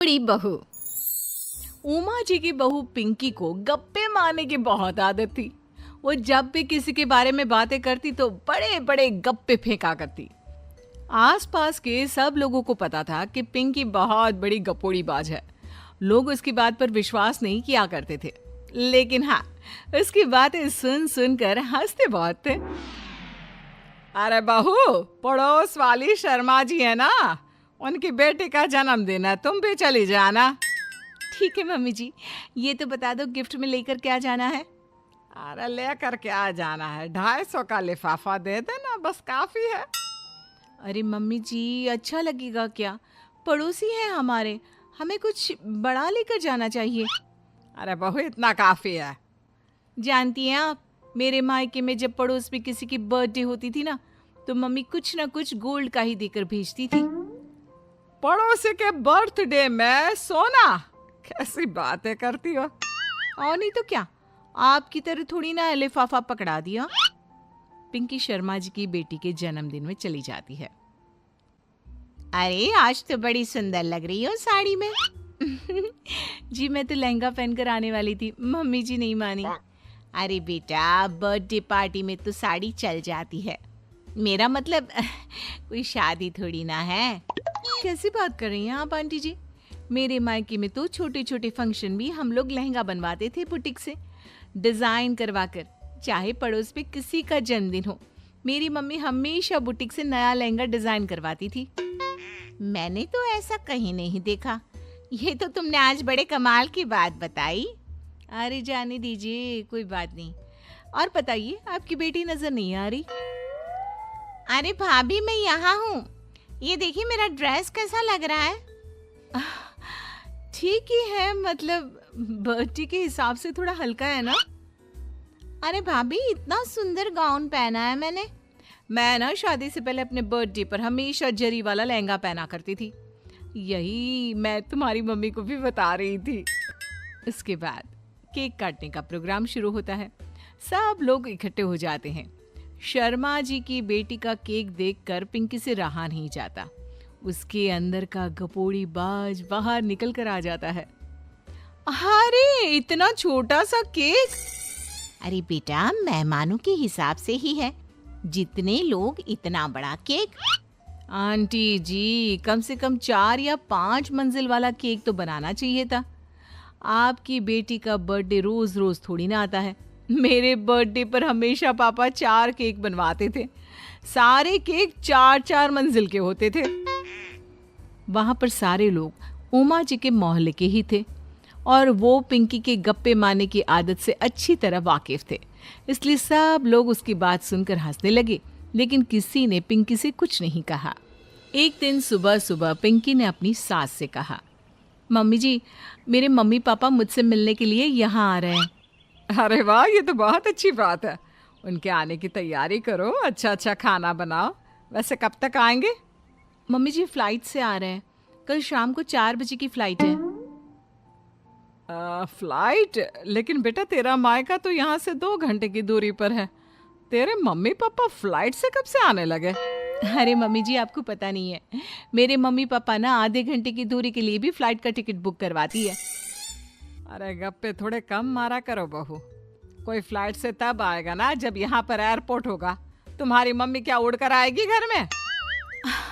बड़ी बहू। उमा जी की बहू पिंकी को गप्पे मारने की बहुत आदत थी। वो जब भी किसी के बारे में बातें करती तो बड़े बड़े गप्पे फेंका करती। आसपास के सब लोगों को पता था कि पिंकी बहुत बड़ी गपोड़ी बाज है। लोग उसकी बात पर विश्वास नहीं किया करते थे, लेकिन हाँ, उसकी बातें सुन सुनकर हंसते बहुत थे। अरे बहू, पड़ोस वाली शर्मा जी है ना, उनकी बेटी का जन्मदिन है, तुम भी चली जाना। ठीक है मम्मी जी, ये तो बता दो गिफ्ट में लेकर क्या जाना है। अरे लेकर क्या जाना है, 250 का लिफाफा दे देना, बस काफी है। अरे मम्मी जी, अच्छा लगेगा क्या? पड़ोसी हैं हमारे, हमें कुछ बड़ा लेकर जाना चाहिए। अरे बहू, इतना काफी है। जानती हैं आप, मेरे मायके में जब पड़ोस में किसी की बर्थडे होती थी ना, तो मम्मी कुछ ना कुछ गोल्ड का ही देकर भेजती थी। पड़ोसी के बर्थडे में सोना? कैसी बातें करती हो। और नहीं तो क्या, आपकी तरह थोड़ी ना लिफाफा पकड़ा दिया। पिंकी शर्मा जी की बेटी के जन्मदिन में चली जाती है। अरे आज तो बड़ी सुंदर लग रही हो साड़ी में। जी मैं तो लहंगा पहनकर आने वाली थी, मम्मी जी नहीं मानी। अरे बेटा, बर्थडे पार्टी में तो साड़ी चल जाती है, मेरा मतलब कोई शादी थोड़ी ना है। कैसी बात कर रही हैं आप आंटी जी? मेरे मायके में तो छोटे छोटे फंक्शन भी हम लोग लहंगा बनवाते थे बुटीक से, डिजाइन करवा कर। चाहे पड़ोस में किसी का जन्मदिन हो, मेरी मम्मी हमेशा बुटीक से नया लहंगा डिजाइन करवाती थी। मैंने तो ऐसा कहीं नहीं देखा, ये तो तुमने आज बड़े कमाल की बात बताई। अरे जाने दीजिए, कोई बात नहीं। और बताइए, आपकी बेटी नजर नहीं आ रही? अरे भाभी, मैं यहाँ हूँ, ये देखिए मेरा ड्रेस कैसा लग रहा है। ठीक ही है, मतलब बर्थडे के हिसाब से थोड़ा हल्का है ना। अरे भाभी, इतना सुंदर गाउन पहना है मैंने। मैं ना शादी से पहले अपने बर्थडे पर हमेशा जरी वाला लहंगा पहना करती थी, यही मैं तुम्हारी मम्मी को भी बता रही थी। इसके बाद केक काटने का प्रोग्राम शुरू होता है। सब लोग इकट्ठे हो जाते हैं। शर्मा जी की बेटी का केक देखकर पिंकी से रहा नहीं जाता। उसके अंदर का गपोड़ी बाज बाहर निकल कर आ जाता है। अरे इतना छोटा सा केक! अरे बेटा, मेहमानों के हिसाब से ही है, जितने लोग इतना बड़ा केक। आंटी जी, कम से कम 4 या 5 मंजिल वाला केक तो बनाना चाहिए था। आपकी बेटी का बर्थडे रोज रोज थोड़ी ना आता है। मेरे बर्थडे पर हमेशा पापा 4 केक बनवाते थे, सारे केक 4-4 मंजिल के होते थे। वहां पर सारे लोग उमा जी के मोहल्ले के ही थे और वो पिंकी के गप्पे मारने की आदत से अच्छी तरह वाकिफ थे, इसलिए सब लोग उसकी बात सुनकर हंसने लगे, लेकिन किसी ने पिंकी से कुछ नहीं कहा। एक दिन सुबह सुबह पिंकी ने अपनी सास से कहा, मम्मी जी, मेरे मम्मी पापा मुझसे मिलने के लिए यहाँ आ रहे हैं। अरे वाह, ये तो बहुत अच्छी बात है। उनके आने की तैयारी करो, अच्छा अच्छा खाना बनाओ। वैसे कब तक आएंगे? मम्मी जी फ्लाइट से आ रहे हैं, कल शाम को 4 बजे की फ्लाइट है। फ्लाइट? लेकिन बेटा, तेरा मायका तो यहाँ से 2 घंटे की दूरी पर है। तेरे मम्मी पापा फ्लाइट से कब से आने लगे? अरे मम्मी जी, आपको पता नहीं है, मेरे मम्मी पापा ना आधे घंटे की दूरी के लिए भी फ्लाइट का टिकट बुक करवाती है। अरे गप्पे थोड़े कम मारा करो बहू, कोई फ्लाइट से तब आएगा ना जब यहाँ पर एयरपोर्ट होगा। तुम्हारी मम्मी क्या उड़ कर आएगी घर में?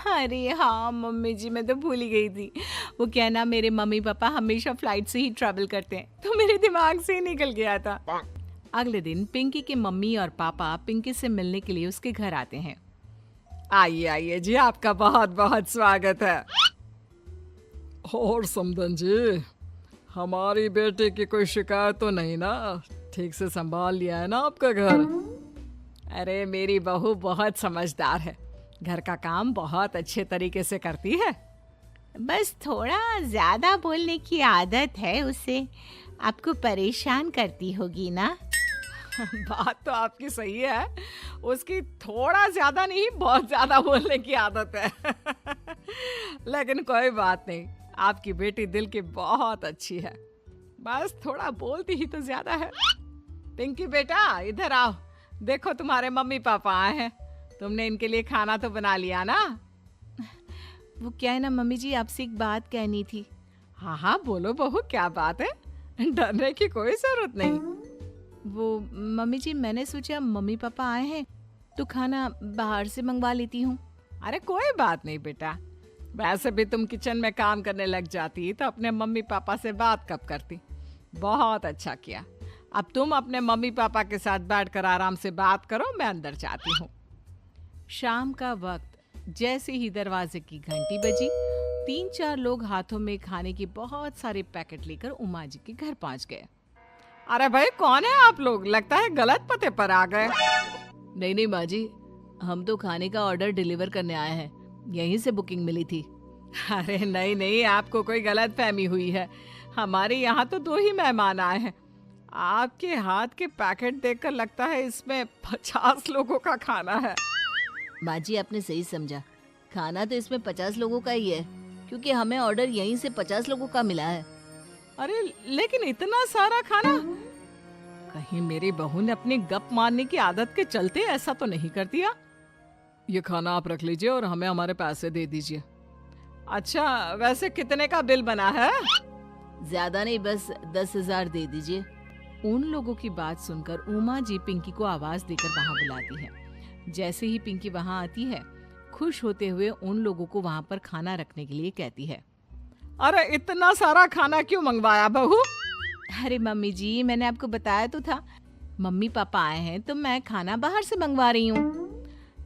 अरे हाँ मम्मी जी, मैं तो भूल ही गई थी। वो क्या ना, मेरे मम्मी पापा हमेशा फ्लाइट से ही ट्रैवल करते हैं, तो मेरे दिमाग से ही निकल गया था। अगले दिन पिंकी के मम्मी और पापा पिंकी से मिलने के लिए उसके घर आते हैं। आइए आइए जी, आपका बहुत बहुत स्वागत है। और समदन जी, हमारी बेटे की कोई शिकायत तो नहीं ना? ठीक से संभाल लिया है ना आपका घर? अरे मेरी बहू बहुत समझदार है, घर का काम बहुत अच्छे तरीके से करती है। बस थोड़ा ज्यादा बोलने की आदत है उसे, आपको परेशान करती होगी ना? बात तो आपकी सही है, उसकी थोड़ा ज्यादा नहीं बहुत ज्यादा बोलने की आदत है। लेकिन कोई बात नहीं, आपकी बेटी दिल की बहुत अच्छी है, बस थोड़ा बोलती ही तो ज्यादा है। पिंकी बेटा, इधर आओ, देखो तुम्हारे मम्मी पापा आए हैं, तुमने इनके लिए खाना तो बना लिया ना? वो क्या है ना मम्मी जी, आपसे एक बात कहनी थी। हाँ हाँ बोलो बहू, क्या बात है, डरने की कोई जरूरत नहीं। वो मम्मी जी, मैंने सोचा मम्मी पापा आए हैं तो खाना बाहर से मंगवा लेती हूँ। अरे कोई बात नहीं बेटा, वैसे भी तुम किचन में काम करने लग जाती तो अपने मम्मी पापा से बात कब करती। बहुत अच्छा किया। अब तुम अपने मम्मी पापा के साथ बैठकर आराम से बात करो, मैं अंदर जाती हूँ। शाम का वक्त जैसे ही दरवाजे की घंटी बजी, 3-4 लोग हाथों में खाने के बहुत सारे पैकेट लेकर उमा जी के घर पहुंच गए। अरे भाई कौन है आप लोग, लगता है गलत पते पर आ गए। नहीं नहीं माँ जी, हम तो खाने का ऑर्डर डिलीवर करने आए हैं, यहीं से बुकिंग मिली थी। अरे नहीं नहीं, आपको कोई गलत फहमी हुई है। हमारे यहाँ तो 2 ही मेहमान आए हैं। आपके हाथ के पैकेट देखकर लगता है इसमें 50 लोगों का खाना है। माँ जी आपने सही समझा, खाना तो इसमें 50 लोगों का ही है, क्योंकि हमें ऑर्डर यहीं से 50 लोगों का मिला है। अरे लेकिन इतना सारा खाना, कहीं मेरी बहू ने अपनी गप मारने की आदत के चलते ऐसा तो नहीं कर दिया। ये खाना आप रख लीजिए और हमें हमारे पैसे दे दीजिए। अच्छा वैसे कितने का बिल बना है? ज्यादा नहीं, बस 10,000 दे दीजिए। उन लोगों की बात सुनकर उमा जी पिंकी को आवाज देकर वहां बुलाती है। जैसे ही पिंकी वहां आती है, खुश होते हुए उन लोगों को वहां पर खाना रखने के लिए कहती है। अरे इतना सारा खाना क्यों मंगवाया बहू? अरे मम्मी जी, मैंने आपको बताया तो था, मम्मी पापा आए हैं तो मैं खाना बाहर से मंगवा रही हूँ।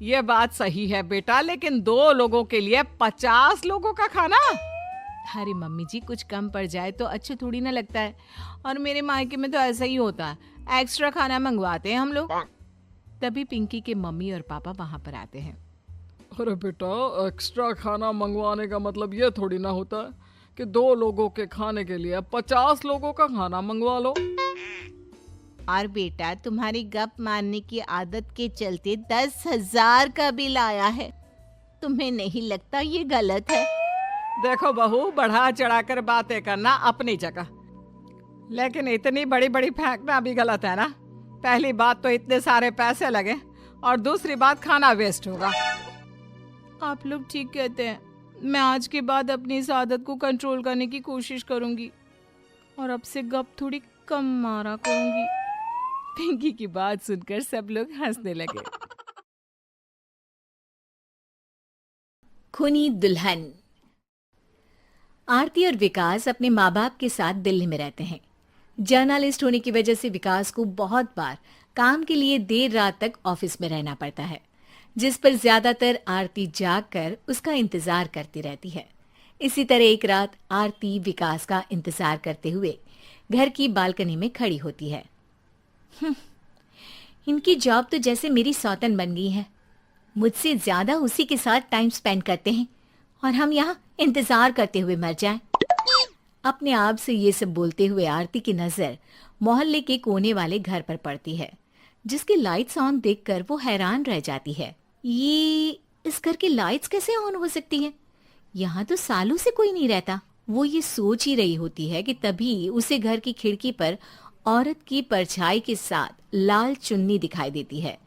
ये बात सही है बेटा, लेकिन 2 लोगों के लिए 50 लोगों का खाना? अरे मम्मी जी, कुछ कम पड़ जाए तो अच्छा थोड़ी ना लगता है, और मेरे मायके में तो ऐसा ही होता है, एक्स्ट्रा खाना मंगवाते हैं हम लोग। तभी पिंकी के मम्मी और पापा वहां पर आते हैं। अरे बेटा, एक्स्ट्रा खाना मंगवाने का मतलब ये थोड़ी ना होता है कि 2 लोगों के खाने के लिए 50 लोगों का खाना मंगवा लो। और बेटा, तुम्हारी गप मारने की आदत के चलते 10,000 का बिल आया है। तुम्हें नहीं लगता ये गलत है? देखो बहू, बढ़ा चढ़ाकर बातें करना अपनी जगह, लेकिन इतनी बड़ी बड़ी फेंकना भी गलत है ना। पहली बात तो इतने सारे पैसे लगे, और दूसरी बात खाना वेस्ट होगा। आप लोग ठीक कहते हैं, मैं आज के बाद अपनी इस आदत को कंट्रोल करने की कोशिश करूंगी और अब से गप थोड़ी कम मारा करूंगी। पिंकी की बात सुनकर सब लोग हंसने लगे। खूनी दुल्हन। आरती और विकास अपने माँ बाप के साथ दिल्ली में रहते हैं। जर्नलिस्ट होने की वजह से विकास को बहुत बार काम के लिए देर रात तक ऑफिस में रहना पड़ता है, जिस पर ज्यादातर आरती जाग कर उसका इंतजार करती रहती है। इसी तरह एक रात आरती विकास का इंतजार करते हुए घर की बालकनी में खड़ी होती है। इनकी जॉब तो जैसे मेरी सौतन बन गई है। मुझसे ज्यादा उसी के साथ टाइम स्पेंड करते हैं और हम यहाँ इंतजार करते हुए मर जाएं। अपने आप से ये सब बोलते हुए आरती की नजर मोहल्ले के कोने वाले घर पर पड़ती है, जिसकी लाइट्स ऑन देखकर वो हैरान रह जाती है। ये इस घर की लाइट्स कैसे ऑन हो सकती हैं? यहाँ तो सालों से कोई नहीं रहता। वो ये सोच ही रही होती है कि तभी उसे घर की खिड़की पर औरत की परछाई के साथ लाल चुन्नी दिखाई देती है,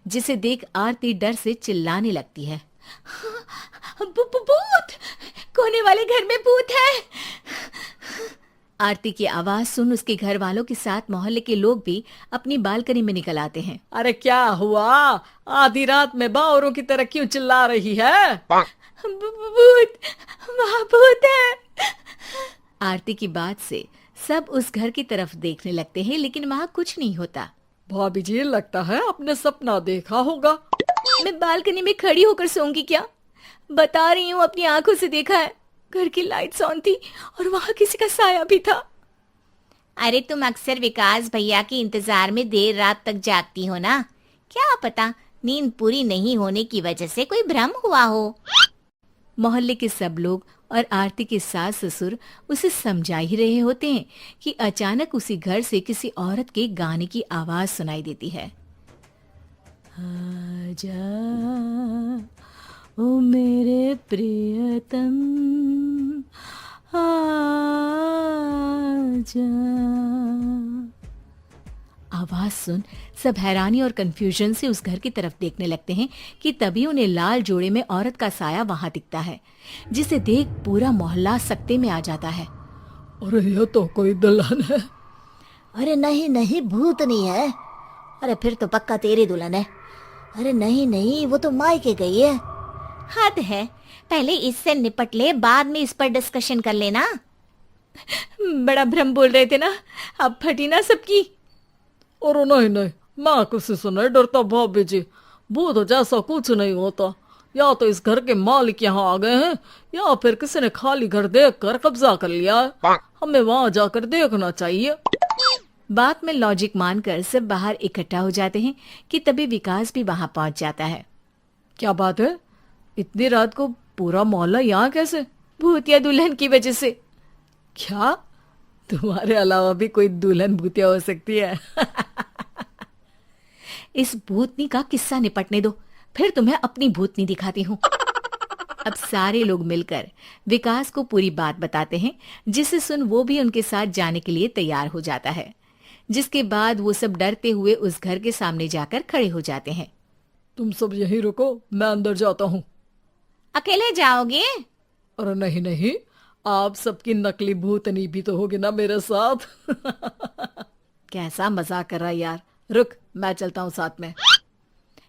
जिसे देख आरती डर से चिल्लाने लगती है। भूत! कोने वाले घर में भूत है! आरती की आवाज सुन उसके घर वालों के साथ मोहल्ले के लोग भी अपनी बालकनी में निकल आते हैं। अरे क्या हुआ? आधी रात में बावरों की तरह क्यों चिल्ला रही है? भूत! वहाँ भूत है! आरती की बात से सब उस घर की तरफ देखने लगते हैं, लेकिन वहाँ कुछ नहीं होता। भाभी जी, लगता है आपने सपना देखा होगा। मैं बालकनी में खड़ी होकर सोऊंगी क्या? बता रही हूँ, अपनी आंखों से देखा है। घर की लाइट्स ऑन थी और वहाँ किसी का साया भी था। अरे तुम अक्सर विकास भैया के इंतजार में देर रात तक जागती हो ना, क्या पता नींद पूरी नहीं होने की वजह से कोई भ्रम हुआ हो। मोहल्ले के सब लोग और आरती के सास ससुर उसे समझा ही रहे होते हैं कि अचानक उसी घर से किसी औरत के गाने की आवाज सुनाई देती है। आजा ओ मेरे प्रियतम आजा। आवाज सुन सब हैरानी और कंफ्यूजन से उस घर की तरफ देखने लगते हैं कि तभी उन्हें लाल जोड़े में औरत का साया वहां दिखता है, जिसे देख पूरा मोहल्ला सकते में आ जाता है। अरे ये तो कोई दुल्हन है। अरे नहीं नहीं, भूतनी है। अरे फिर तो पक्का तेरी दुल्हन है। अरे नहीं नहीं, वो तो मायके गई है। हद है, पहले इससे निपट ले, बाद में इस पर डिस्कशन कर लेना। बड़ा भ्रम बोल रहे थे ना, अब फटी ना सबकी। और नहीं नहीं, मैं किसी से नहीं डरता भाभी जी। भूत जैसा कुछ नहीं होता। या तो इस घर के मालिक यहाँ आ गए हैं, या फिर किसी ने खाली घर देख कर कब्जा कर लिया है। हमें वहां जाकर देखना चाहिए। बात में लॉजिक मानकर सब बाहर इकट्ठा हो जाते हैं कि तभी विकास भी वहां पहुंच जाता है। क्या बात है, इतनी रात को पूरा मोहल्ला यहाँ कैसे? भूतिया दुल्हन की वजह से। क्या तुम्हारे अलावा भी कोई दुल्हन भूतिया हो सकती है? इस भूतनी का किस्सा निपटने दो, फिर तुम्हें अपनी भूतनी दिखाती हूँ। अब सारे लोग मिलकर विकास को पूरी बात बताते हैं, जिसे सुन वो भी उनके साथ जाने के लिए तैयार हो जाता है। जिसके बाद वो सब डरते हुए उस घर के सामने जाकर खड़े हो जाते हैं। तुम सब यहीं रुको, मैं अंदर जाता हूँ। अकेले जाओगे? अरे नहीं नहीं, आप सबकी नकली भूतनी भी तो होगी ना मेरे साथ। कैसा मजाक कर रहा है यार। रुक, मैं चलता हूँ साथ में।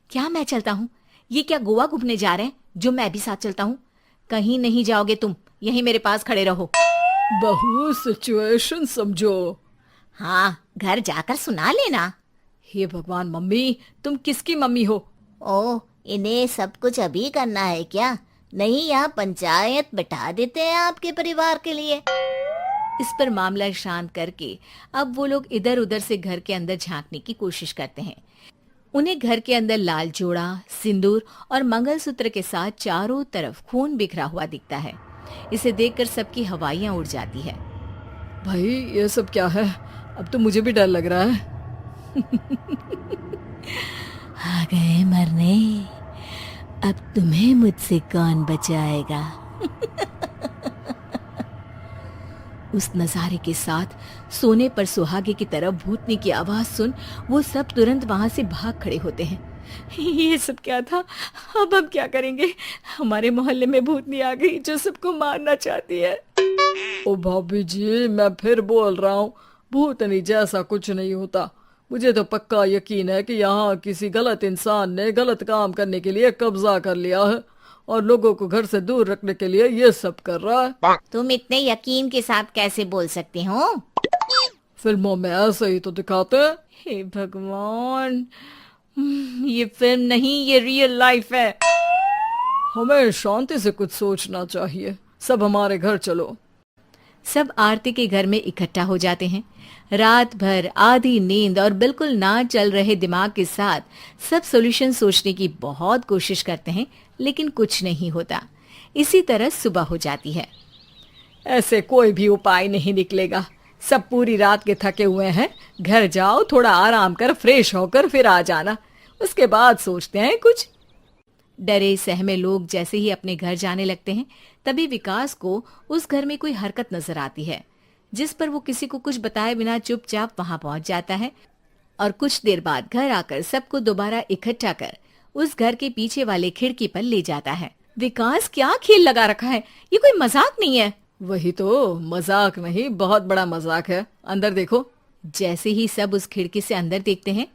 क्या मैं चलता हूँ? ये क्या गोवा घूमने जा रहे हैं जो मैं भी साथ चलता हूँ? कहीं नहीं जाओगे तुम, यहीं मेरे पास खड़े रहो। बहू सिचुएशन समझो। हाँ, घर जाकर सुना लेना। हे भगवान, मम्मी तुम किसकी मम्मी हो? ओह, इन्हें सब कुछ अभी करना है क्या? नहीं, यहाँ पंचायत बिठा देते हैं आपके परिवार के लिए। इस पर मामला शांत करके अब वो लोग इधर उधर से घर के अंदर झांकने की कोशिश करते हैं। उन्हें घर के अंदर लाल जोड़ा, सिंदूर और मंगलसूत्र के साथ चारों तरफ खून बिखरा हुआ दिखता है। इसे देखकर सबकी हवाइयां उड़ जाती है। भाई ये सब क्या है? अब तो मुझे भी डर लग रहा है। आ गए मरने, अब तुम्हें मुझसे कौन बचाएगा? उस नजारे के साथ सोने पर सुहागे की तरफ भूतनी की आवाज सुन वो सब तुरंत वहां से भाग खड़े होते हैं। ये सब क्या था? अब हम क्या करेंगे? हमारे मोहल्ले में भूतनी आ गई जो सबको मारना चाहती है। ओ भाभी जी, मैं फिर बोल रहा हूँ, भूतनी जैसा कुछ नहीं होता। मुझे तो पक्का यकीन है कि यहाँ किसी गलत इंसान ने गलत काम करने के लिए कब्जा कर लिया है और लोगों को घर से दूर रखने के लिए ये सब कर रहा है। तुम इतने यकीन के साथ कैसे बोल सकते हो? फिल्मों में ऐसे ही तो दिखाते हैं। हे भगवान, ये फिल्म नहीं, ये रियल लाइफ है। हमें शांति से कुछ सोचना चाहिए। सब हमारे घर चलो। सब आरती के घर में इकट्ठा हो जाते हैं। रात भर आधी नींद और बिल्कुल ना चल रहे दिमाग के साथ सब सॉल्यूशन सोचने की बहुत कोशिश करते हैं, लेकिन कुछ नहीं होता। इसी तरह सुबह हो जाती है। ऐसे कोई भी उपाय नहीं निकलेगा। सब पूरी रात के थके हुए हैं। घर जाओ, थोड़ा आराम कर, फ्रेश होकर फिर आ जाना। उसके बाद सोचते हैं कुछ। डरे सहमे लोग जैसे ही अपने घर जाने लगते हैं, तभी विकास को उस घर में कोई हरकत नजर आती है, जिस पर वो किसी को कुछ बताए बिना चुपचाप वहां पहुंच जाता है और कुछ देर बाद घर आकर सबको दोबारा इकट्ठा कर उस घर के पीछे वाले खिड़की पर ले जाता है। विकास, क्या खेल लगा रखा है? ये कोई मजाक नहीं है। वही तो, मजाक नहीं, बहुत बड़ा मजाक है। अंदर देखो। जैसे ही सब उस खिड़की से अंदर देखते हैं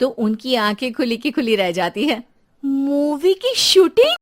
तो उनकी आंखें खुली की खुली रह जाती है। मूवी की शूटिंग?